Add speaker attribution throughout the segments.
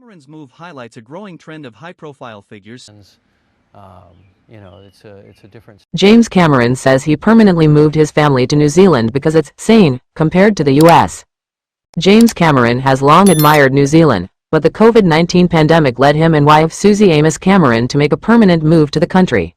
Speaker 1: Cameron's move highlights a growing trend of high-profile figures.
Speaker 2: It's a difference.
Speaker 3: James Cameron says he permanently moved his family to New Zealand because it's sane compared to the US. James Cameron has long admired New Zealand, but the COVID-19 pandemic led him and wife Suzy Amis Cameron to make a permanent move to the country.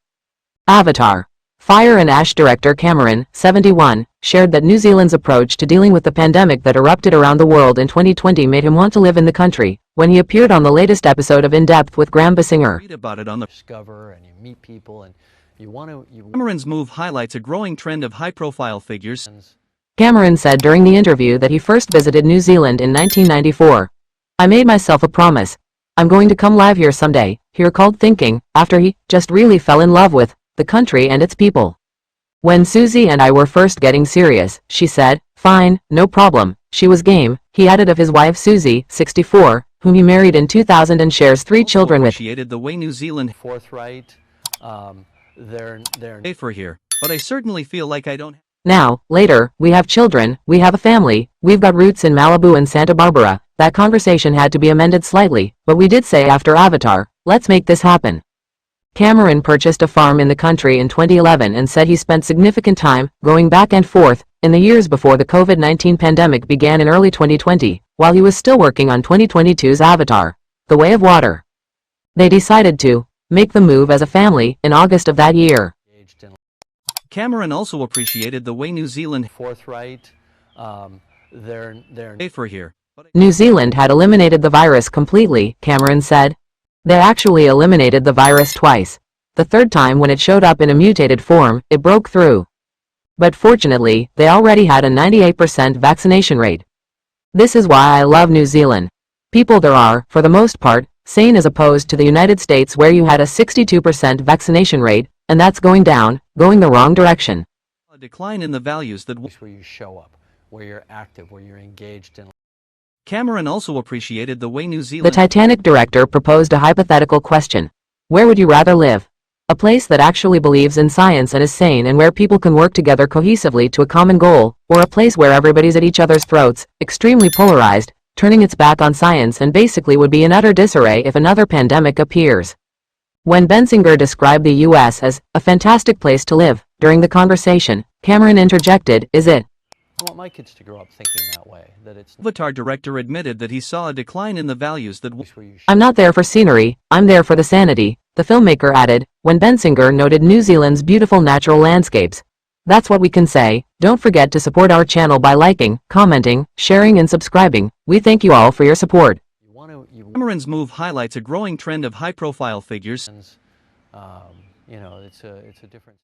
Speaker 3: Avatar. Fire and Ash director Cameron, 71, shared that New Zealand's approach to dealing with the pandemic that erupted around the world in 2020 made him want to live in the country, when he appeared on the latest episode of In Depth with Graham Besinger.
Speaker 1: Read about it on the
Speaker 2: Discover and you meet people and you want to.
Speaker 1: Cameron's move highlights a growing trend of high-profile figures.
Speaker 3: Cameron said during the interview that he first visited New Zealand in 1994. "I made myself a promise. I'm going to come live here someday," he recalled thinking, after he just really fell in love with the country and its people. "When Suzy and I were first getting serious," she said, "fine, no problem, she was game," he added of his wife Suzy, 64, whom he married in 2000 and shares 3 children with.
Speaker 1: Appreciated the way New Zealand
Speaker 2: Forthright, they're
Speaker 1: safer here, but I certainly feel like I don't.
Speaker 3: Now, later, we have children, we have a family, we've got roots in Malibu and Santa Barbara. That conversation had to be amended slightly, but we did say after Avatar, let's make this happen. Cameron purchased a farm in the country in 2011 and said he spent significant time going back and forth in the years before the COVID-19 pandemic began in early 2020, while he was still working on 2022's Avatar, The Way of Water. They decided to make the move as a family in August of that year.
Speaker 1: Cameron also appreciated the way New Zealand
Speaker 2: forthright, they're
Speaker 1: safer here.
Speaker 3: New Zealand had eliminated the virus completely, Cameron said. They actually eliminated the virus twice. The third time when it showed up in a mutated form, it broke through. But fortunately, they already had a 98% vaccination rate. This is why I love New Zealand. People there are, for the most part, sane as opposed to the United States where you had a 62% vaccination rate, and that's going down, going the wrong direction.
Speaker 1: A decline in the values that
Speaker 2: where you show up, where you're active, where you're engaged in.
Speaker 1: Cameron also appreciated the way New Zealand.
Speaker 3: The Titanic director proposed a hypothetical question. Where would you rather live? A place that actually believes in science and is sane and where people can work together cohesively to a common goal, or a place where everybody's at each other's throats, extremely polarized, turning its back on science and basically would be in utter disarray if another pandemic appears. When Besinger described the US as a fantastic place to live, during the conversation, Cameron interjected, "Is it?"
Speaker 2: I want my kids to grow up thinking that way, that it's.
Speaker 1: Avatar director admitted that he saw a decline in the values that.
Speaker 3: "I'm not there for scenery, I'm there for the sanity," the filmmaker added, when Besinger noted New Zealand's beautiful natural landscapes. "That's what we can say. Don't forget to support our channel by liking, commenting, sharing and subscribing. We thank you all for your support."
Speaker 1: Cameron's move highlights a growing trend of high-profile figures.
Speaker 2: It's a difference.